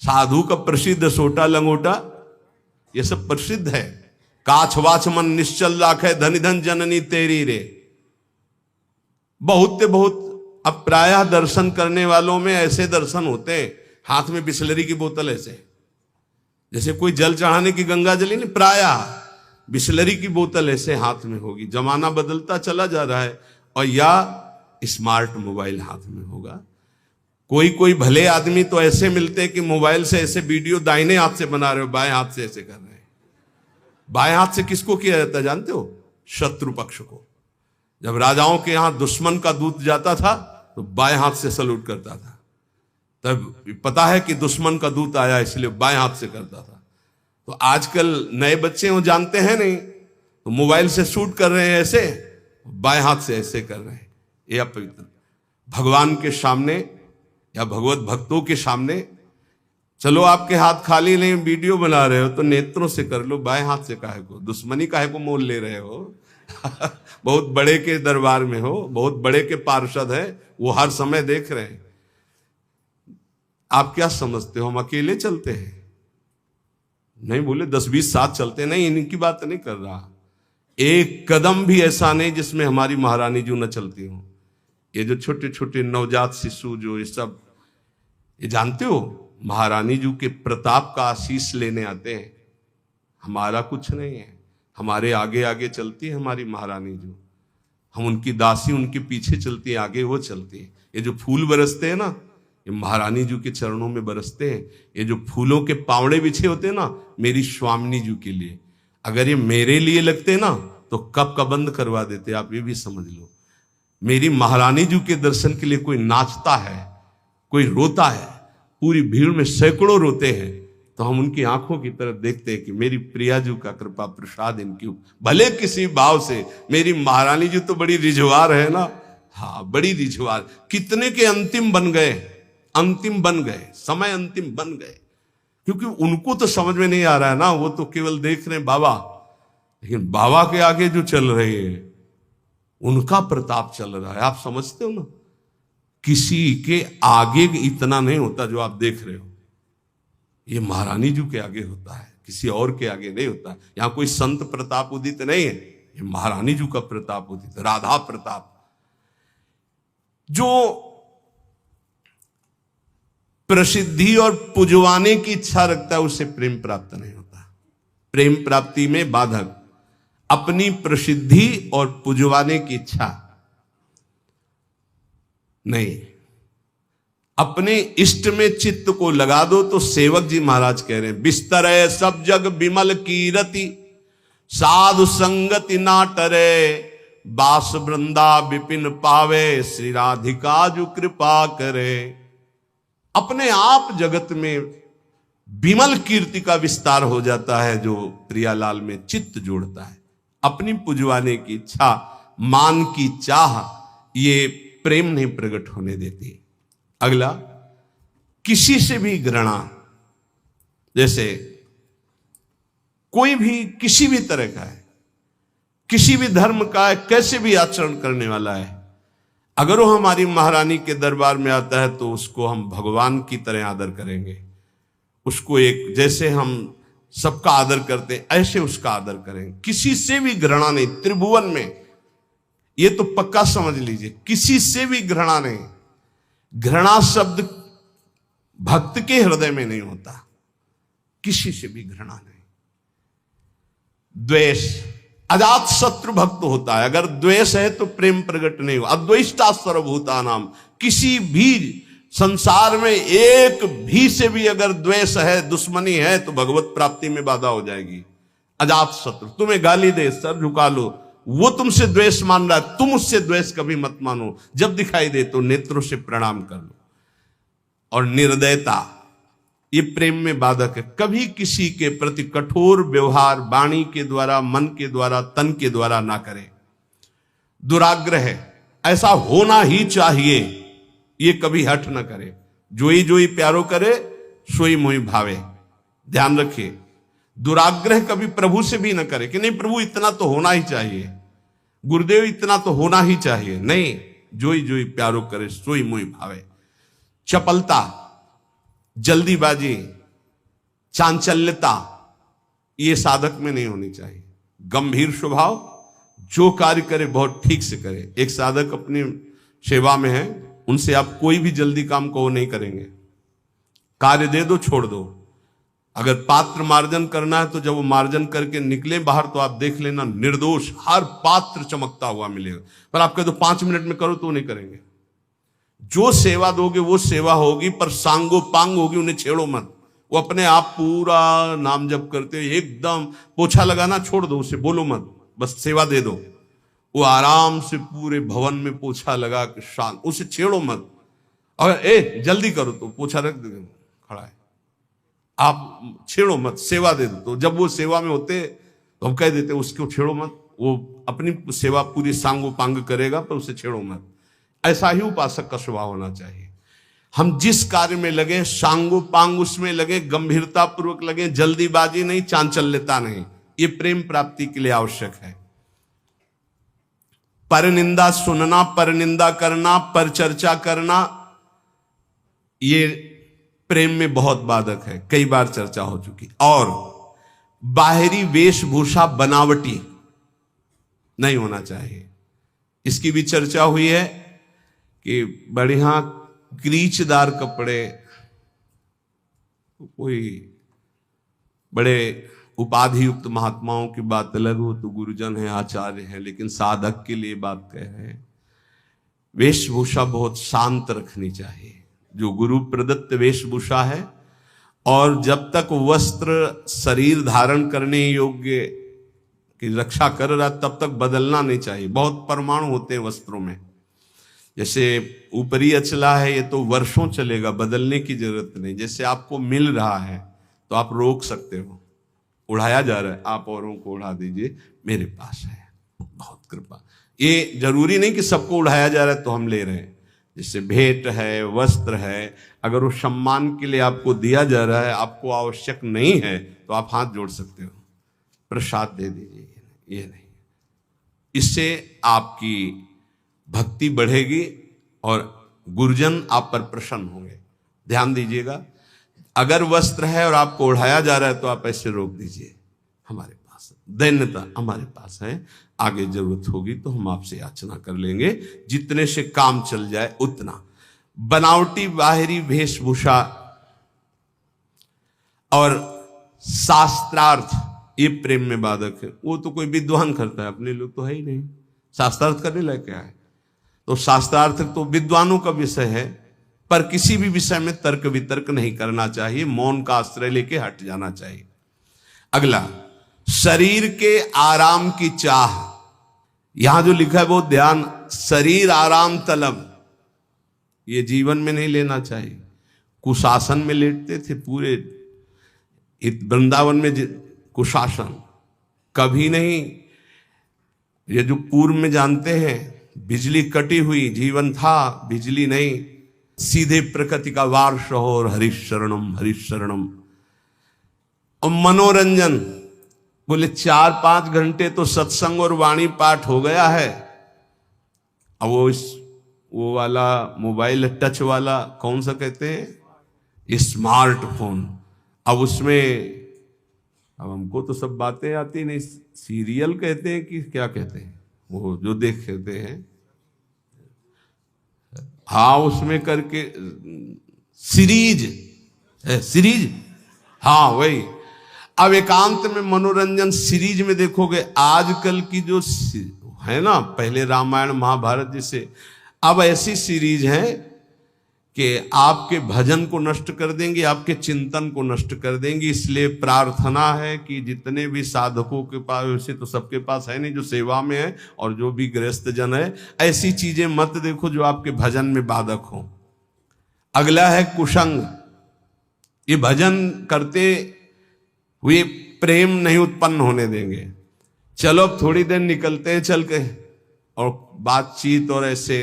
साधु का प्रसिद्ध सोटा लंगोटा, ये सब प्रसिद्ध है। काछ वाच मन निश्चल राखे, धन धन जननी तेरी रे। बहुत अब प्रायः दर्शन करने वालों में ऐसे दर्शन होते हैं, हाथ में बिस्लरी की बोतल ऐसे, जैसे कोई जल चढ़ाने की गंगा जली नहीं, प्रायः बिस्लरी की बोतल ऐसे हाथ में होगी। जमाना बदलता चला जा रहा है, और या स्मार्ट मोबाइल हाथ में होगा। कोई भले आदमी तो ऐसे मिलते हैं कि मोबाइल से ऐसे वीडियो दाहिने हाथ से बना रहे हो, बाएं हाथ से ऐसे कर रहे हैं। बाएं हाथ से किसको किया जाता है जानते हो? शत्रु पक्ष को। जब राजाओं के यहां दुश्मन का दूत जाता था तो बाएं हाथ से सलूट करता था। तब पता है कि दुश्मन का दूत आया, इसलिए बाएं हाथ से करता था। तो आजकल नए बच्चे वो जानते हैं नहीं, तो मोबाइल से शूट कर रहे हैं ऐसे, बाएं हाथ से ऐसे कर रहे हैं। ये अपवित्र। भगवान के सामने या भगवत भक्तों के सामने, चलो आपके हाथ खाली नहीं, वीडियो बना रहे हो तो नेत्रों से कर लो, बाएं हाथ से काहे को? दुश्मनी काहे को मोल ले रहे हो? बहुत बड़े के दरबार में हो, बहुत बड़े के पार्षद है, वो हर समय देख रहे हैं। आप क्या समझते हो हम अकेले चलते हैं? नहीं बोले 10-20 साथ चलते नहीं, इनकी बात नहीं कर रहा। एक कदम भी ऐसा नहीं जिसमें हमारी महारानी जी न चलती हो। ये जो छोटे छोटे नवजात शिशु जो ये सब, ये जानते हो महारानी जी के प्रताप का आशीष लेने आते हैं। हमारा कुछ नहीं है, हमारे आगे आगे चलती है हमारी महारानी जी। हम उनकी दासी, उनके पीछे चलती है, आगे वो चलती है। ये जो फूल बरसते हैं ना, ये महारानी जी के चरणों में बरसते हैं। ये जो फूलों के पावड़े बिछे होते हैं ना, मेरी स्वामिनी जी के लिए। अगर ये मेरे लिए लगते ना तो कब का बंद करवा देते, आप ये भी समझ लो। मेरी महारानी जी के दर्शन के लिए कोई नाचता है, कोई रोता है, पूरी भीड़ में सैकड़ों रोते हैं, तो हम उनकी आंखों की तरफ देखते हैं कि मेरी प्रिया जी का कृपा प्रसाद इनकी, भले किसी भाव से। मेरी महारानी जी तो बड़ी रिझवार है ना, हाँ बड़ी रिझवार। कितने के अंतिम बन गए, अंतिम बन गए, समय अंतिम बन गए, क्योंकि उनको तो समझ में नहीं आ रहा है ना, वो तो केवल देख रहे हैं बाबा। लेकिन बाबा के आगे जो चल रहे हैं उनका प्रताप चल रहा है। आप समझते हो ना, किसी के आगे इतना नहीं होता जो आप देख रहे हो। ये महारानी जी के आगे होता है, किसी और के आगे नहीं होता। यहां कोई संत प्रताप उदित नहीं है, ये महारानी जी का प्रताप उदित, राधा प्रताप। जो प्रसिद्धि और पुजवाने की इच्छा रखता है उसे प्रेम प्राप्त नहीं होता। प्रेम प्राप्ति में बाधक अपनी प्रसिद्धि और पुजवाने की इच्छा नहीं। अपने इष्ट में चित्त को लगा दो। तो सेवक जी महाराज कह रहे हैं, बिस्तर है सब जग विमल कीरति, साधु संगति ना टरे, बास वृंदा विपिन पावे, श्री राधिका जो कृपा करे। अपने आप जगत में विमल कीर्ति का विस्तार हो जाता है जो प्रियालाल में चित्त जोड़ता है। अपनी पुजवाने की इच्छा, मान की चाह, ये प्रेम नहीं प्रकट होने देती। अगला, किसी से भी घृणा। जैसे कोई भी किसी भी तरह का है, किसी भी धर्म का है, कैसे भी आचरण करने वाला है, अगर वो हमारी महारानी के दरबार में आता है तो उसको हम भगवान की तरह आदर करेंगे। उसको एक, जैसे हम सबका आदर करते हैं ऐसे उसका आदर करेंगे। किसी से भी घृणा नहीं त्रिभुवन में, ये तो पक्का समझ लीजिए, किसी से भी घृणा नहीं। घृणा शब्द भक्त के हृदय में नहीं होता, किसी से भी घृणा नहीं। द्वेष, अजात शत्रु भक्त होता है। अगर द्वेष है तो प्रेम प्रकट नहीं हो। अद्वेष्टा सर्वभूतानाम, किसी भी संसार में एक भी से भी अगर द्वेष है, दुश्मनी है, तो भगवत प्राप्ति में बाधा हो जाएगी। अजात शत्रु, तुम्हें गाली दे सर झुका लो, वो तुमसे द्वेष मान रहा है, तुम उससे द्वेष कभी मत मानो। जब दिखाई दे तो नेत्रों से प्रणाम कर लो। और निर्दयता, ये प्रेम में बाधक है। कभी किसी के प्रति कठोर व्यवहार वाणी के द्वारा, मन के द्वारा, तन के द्वारा ना करे। दुराग्रह है, ऐसा होना ही चाहिए, ये कभी हट ना करे। जोई जोई प्यारो करे, सोई मोई भावे। ध्यान रखिए, दुराग्रह कभी प्रभु से भी ना करे कि नहीं प्रभु इतना तो होना ही चाहिए, गुरुदेव इतना तो होना ही चाहिए। नहीं, जोई जोई प्यारो करे, सोई मोई भावे। चपलता, जल्दीबाजी, चांचल्यता, ये साधक में नहीं होनी चाहिए। गंभीर स्वभाव, जो कार्य करे बहुत ठीक से करे। एक साधक अपनी सेवा में है, उनसे आप कोई भी जल्दी काम को वो नहीं करेंगे। कार्य दे दो, छोड़ दो। अगर पात्र मार्जन करना है तो जब वो मार्जन करके निकले बाहर तो आप देख लेना निर्दोष हर पात्र चमकता हुआ मिलेगा। पर आप कह दो 5 मिनट में करो तो वो नहीं करेंगे। जो सेवा दोगे वो सेवा होगी, पर सांगो पांग होगी, उन्हें छेड़ो मत। वो अपने आप पूरा नाम जप करते एकदम, पोछा लगाना छोड़ दो, उसे बोलो मत, बस सेवा दे दो। वो आराम से पूरे भवन में पोछा लगा के शांत, उसे छेड़ो मत। अगर जल्दी करो तो पोछा रख दे, खड़ा है, आप छेड़ो मत, सेवा दे दो। तो जब वो सेवा में होते तो हम कह देते उसको छेड़ो मत, वो अपनी सेवा पूरी सांगो पांग करेगा, पर उसे छेड़ो मत। ऐसा ही उपासक का स्वभाव होना चाहिए। हम जिस कार्य में लगे सांगो पांग उसमें लगे, गंभीरता पूर्वक लगे, जल्दीबाजी नहीं, चांचल्यता नहीं। ये प्रेम प्राप्ति के लिए आवश्यक है। पर निंदा सुनना, पर निंदा करना, पर चर्चा करना, ये प्रेम में बहुत बाधक है, कई बार चर्चा हो चुकी। और बाहरी वेशभूषा बनावटी नहीं होना चाहिए। इसकी भी चर्चा हुई है कि बढ़िया क्रीचदार कपड़े, कोई बड़े उपाधि युक्त महात्माओं की बात अलग हो, तो गुरुजन है, आचार्य है, लेकिन साधक के लिए बात कह रहे हैं वेशभूषा बहुत शांत रखनी चाहिए। जो गुरु प्रदत्त वेशभूषा है, और जब तक वस्त्र शरीर धारण करने योग्य की रक्षा कर रहा तब तक बदलना नहीं चाहिए। बहुत परमाणु होते हैं वस्त्रों में, जैसे ऊपरी अचला है, ये तो वर्षों चलेगा, बदलने की जरूरत नहीं। जैसे आपको मिल रहा है तो आप रोक सकते हो, उड़ाया जा रहा है, आप औरों को उड़ा दीजिए, मेरे पास है, बहुत कृपा। ये जरूरी नहीं कि सबको उड़ाया जा रहा है तो हम ले रहे हैं। जैसे भेंट है, वस्त्र है, अगर वो सम्मान के लिए आपको दिया जा रहा है, आपको आवश्यक नहीं है, तो आप हाथ जोड़ सकते हो, प्रसाद दे दीजिए। ये नहीं, इससे आपकी भक्ति बढ़ेगी और गुरुजन आप पर प्रसन्न होंगे। ध्यान दीजिएगा, अगर वस्त्र है और आपको ओढ़ाया जा रहा है तो आप ऐसे रोक दीजिए, हमारे पास दैन्यता हमारे पास है, आगे जरूरत होगी तो हम आपसे याचना कर लेंगे, जितने से काम चल जाए उतना। बनावटी बाहरी वेशभूषा और शास्त्रार्थ, ये प्रेम में बाधक है। वो तो कोई विद्वान करता है, अपने लोग तो है ही नहीं। शास्त्रार्थ करने लायक क्या है? तो शास्त्रार्थ तो विद्वानों का विषय है, पर किसी भी विषय में तर्क वितर्क नहीं करना चाहिए, मौन का आश्रय लेके हट जाना चाहिए। अगला, शरीर के आराम की चाह। यहां जो लिखा है वो ध्यान, शरीर आराम तलब, ये जीवन में नहीं लेना चाहिए। कुशासन में लेटते थे पूरे वृंदावन में, कुशासन कभी नहीं। ये जो पूर्व में जानते हैं, बिजली कटी हुई जीवन था, बिजली नहीं, सीधे प्रकृति का वार्ष हो और हरिशरणम हरिशरणम। और मनोरंजन, बोले 4-5 घंटे तो सत्संग और वाणी पाठ हो गया है। अब वो वाला मोबाइल टच वाला कौन सा कहते हैं, स्मार्टफोन, अब उसमें अब हमको तो सब बातें आती नहीं, सीरियल कहते हैं कि क्या कहते हैं, वो जो देखते हैं, हाँ उसमें करके सीरीज, हाँ वही। अब एकांत में मनोरंजन सीरीज में देखोगे, आजकल की जो है ना, पहले रामायण महाभारत जैसे, अब ऐसी सीरीज है कि आपके भजन को नष्ट कर देंगे, आपके चिंतन को नष्ट कर देंगे। इसलिए प्रार्थना है कि जितने भी साधकों के पास, वैसे तो सबके पास है नहीं जो सेवा में है, और जो भी गृहस्थ जन है, ऐसी चीजें मत देखो जो आपके भजन में बाधक हो। अगला है कुसंग। ये भजन करते हुए प्रेम नहीं उत्पन्न होने देंगे। चलो अब थोड़ी देर निकलते हैं चल के, और बातचीत और ऐसे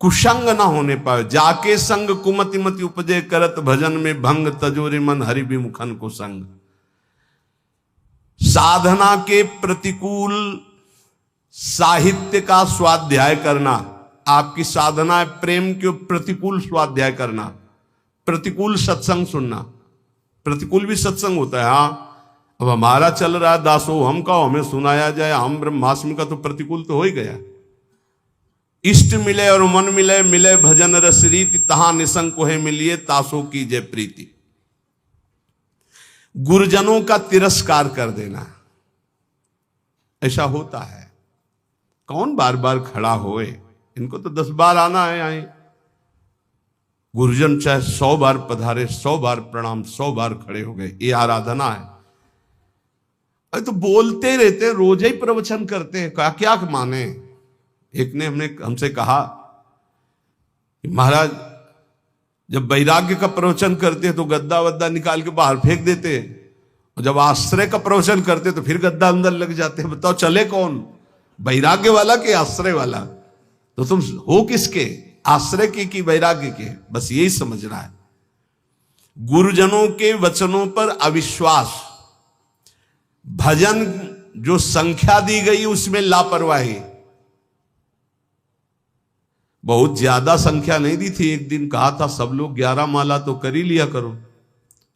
कुसंग ना होने पाए। जाके संग कुमति मति उपजे, करत भजन में भंग, तजोरे मन हरि विमुखन को संग। साधना के प्रतिकूल साहित्य का स्वाध्याय करना। आपकी साधना है प्रेम के प्रतिकूल स्वाध्याय करना, प्रतिकूल सत्संग सुनना। प्रतिकूल भी सत्संग होता है। हाँ, अब हमारा चल रहा है दासो हम का, हमें सुनाया जाए हम ब्रह्मास्मि का, तो प्रतिकूल तो हो ही गया। इष्ट मिले और मन मिले, मिले भजन रस रीति, तहां निसंग कोहे मिलिए, तासो की जय प्रीति। गुरुजनों का तिरस्कार कर देना, ऐसा होता है। कौन बार बार खड़ा होए, इनको तो 10 बार आना है। आए गुरुजन चाहे 100 बार पधारे, 100 बार प्रणाम, 100 बार खड़े हो गए, ये आराधना है। अरे तो बोलते रहते, रोज ही प्रवचन करते हैं, क्या माने। एक ने हमसे कहा कि महाराज जब वैराग्य का प्रवचन करते तो गद्दा वद्दा निकाल के बाहर फेंक देते, और जब आश्रय का प्रवचन करते तो फिर गद्दा अंदर लग जाते। बताओ चले कौन, वैराग्य वाला कि आश्रय वाला? तो तुम हो किसके, आश्रय के कि वैराग्य के? बस यही समझना है। गुरुजनों के वचनों पर अविश्वास, भजन जो संख्या दी गई उसमें लापरवाही। बहुत ज्यादा संख्या नहीं दी थी, एक दिन कहा था सब लोग 11 माला तो कर ही लिया करो।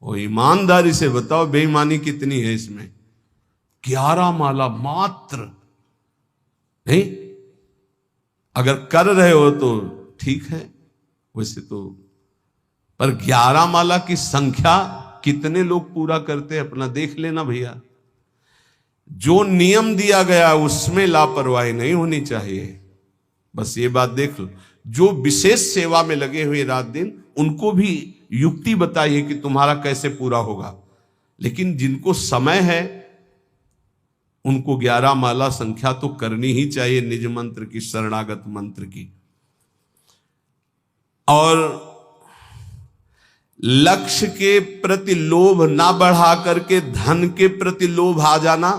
वो ईमानदारी से बताओ बेईमानी कितनी है इसमें। 11 माला मात्र नहीं, अगर कर रहे हो तो ठीक है वैसे तो, पर 11 माला की संख्या कितने लोग पूरा करते हैं अपना देख लेना भैया। जो नियम दिया गया उसमें लापरवाही नहीं होनी चाहिए, बस ये बात देख लो। जो विशेष सेवा में लगे हुए रात दिन, उनको भी युक्ति बताइए कि तुम्हारा कैसे पूरा होगा। लेकिन जिनको समय है उनको 11 माला संख्या तो करनी ही चाहिए, निज मंत्र की, शरणागत मंत्र की। और लक्ष्य के प्रति लोभ ना बढ़ा करके धन के प्रति लोभ आ जाना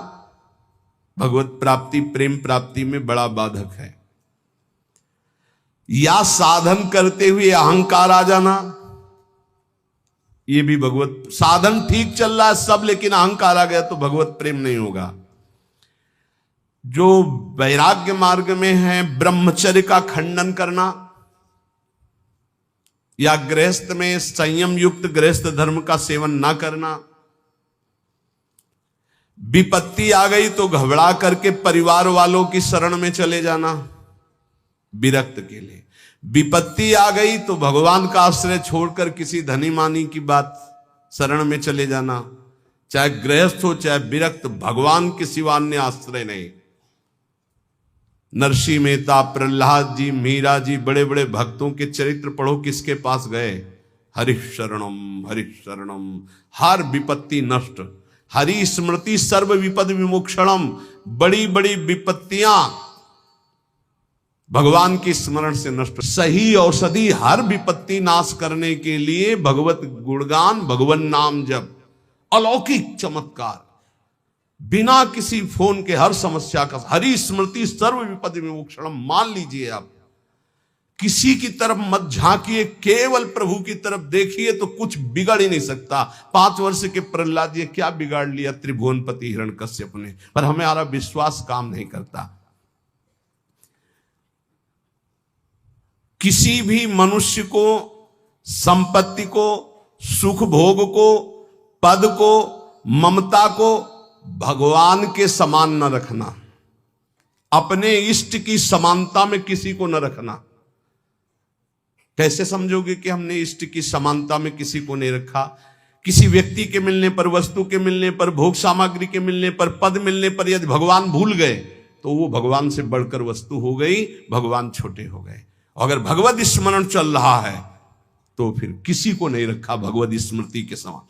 भगवत प्राप्ति, प्रेम प्राप्ति में बड़ा बाधक है। या साधन करते हुए अहंकार आ जाना, ये भी भगवत, साधन ठीक चल रहा है सब, लेकिन अहंकार आ गया तो भगवत प्रेम नहीं होगा। जो वैराग्य मार्ग में है, ब्रह्मचर्य का खंडन करना, या गृहस्थ में संयम युक्त गृहस्थ धर्म का सेवन ना करना। विपत्ति आ गई तो घबरा करके परिवार वालों की शरण में चले जाना विरक्त के लिए। विपत्ति आ गई तो भगवान का आश्रय छोड़कर किसी धनी मानी की बात शरण में चले जाना। चाहे गृहस्थ हो चाहे विरक्त, भगवान के सिवा अन्य आश्रय नहीं। नरसिंह मेहता, प्रहलाद जी, मीरा जी, बड़े बड़े भक्तों के चरित्र पढ़ो, किसके पास गए? हरिः शरणम हरिः शरणम, हर विपत्ति नष्ट। हरि स्मृति सर्व विपद विमोक्षणम, बड़ी बड़ी विपत्तियां भगवान की स्मरण से नष्ट। सही औषधि हर विपत्ति नाश करने के लिए भगवत गुणगान, भगवान नाम जप, अलौकिक चमत्कार, बिना किसी फोन के हर समस्या का। हरि स्मृति सर्व विपद विमोक्षणम, मान लीजिए आप, किसी की तरफ मत झांकिए, केवल प्रभु की तरफ देखिए तो कुछ बिगड़ ही नहीं सकता। 5 वर्ष के प्रहलाद जी क्या बिगाड़ लिया त्रिभुवनपति हिरण्यकश्यप ने, पर हमारा विश्वास काम नहीं करता। किसी भी मनुष्य को, संपत्ति को, सुख भोग को, पद को, ममता को भगवान के समान न रखना। अपने इष्ट की समानता में किसी को न रखना। कैसे समझोगे कि हमने इष्ट की समानता में किसी को नहीं रखा? किसी व्यक्ति के मिलने पर, वस्तु के मिलने पर, भोग सामग्री के मिलने पर, पद मिलने पर यदि भगवान भूल गए तो वो भगवान से बढ़कर वस्तु हो गई, भगवान छोटे हो गए। अगर भगवत स्मरण चल रहा है तो फिर किसी को नहीं रखा भगवत स्मृति के समान।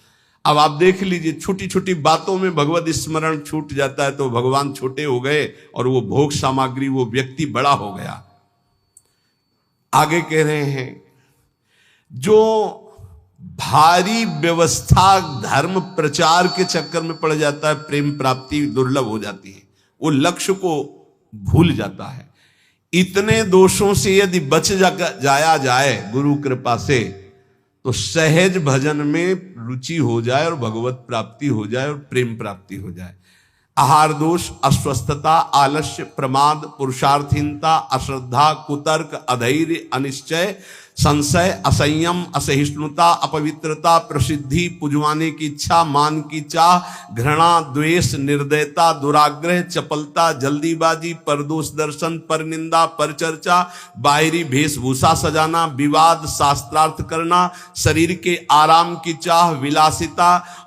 अब आप देख लीजिए, छोटी छोटी बातों में भगवत स्मरण छूट जाता है तो भगवान छोटे हो गए और वो भोग सामग्री, वो व्यक्ति बड़ा हो गया। आगे कह रहे हैं, जो भारी व्यवस्था धर्म प्रचार के चक्कर में पड़ जाता है, प्रेम प्राप्ति दुर्लभ हो जाती है, वो लक्ष्य को भूल जाता है। इतने दोषों से यदि बच जाया जाए गुरु कृपा से, तो सहज भजन में रुचि हो जाए और भगवत प्राप्ति हो जाए और प्रेम प्राप्ति हो जाए। आहार दोष, अस्वस्थता, आलस्य, प्रमाद, पुरुषार्थहीनता, अश्रद्धा, कुतर्क, अधैर्य, अनिश्चय, संशय, असंयम, असहिष्णुता, अपवित्रता, प्रसिद्धि, पुजवाने की इच्छा, मान की चाह, घृणा, द्वेष, निर्दयता, दुराग्रह, चपलता, जल्दीबाजी, परदोष दर्शन, परनिंदा, परचर्चा, बाहरी वेशभूषा सजाना, विवाद, शास्त्रार्थ करना, शरीर के आराम की चाह, विलासिता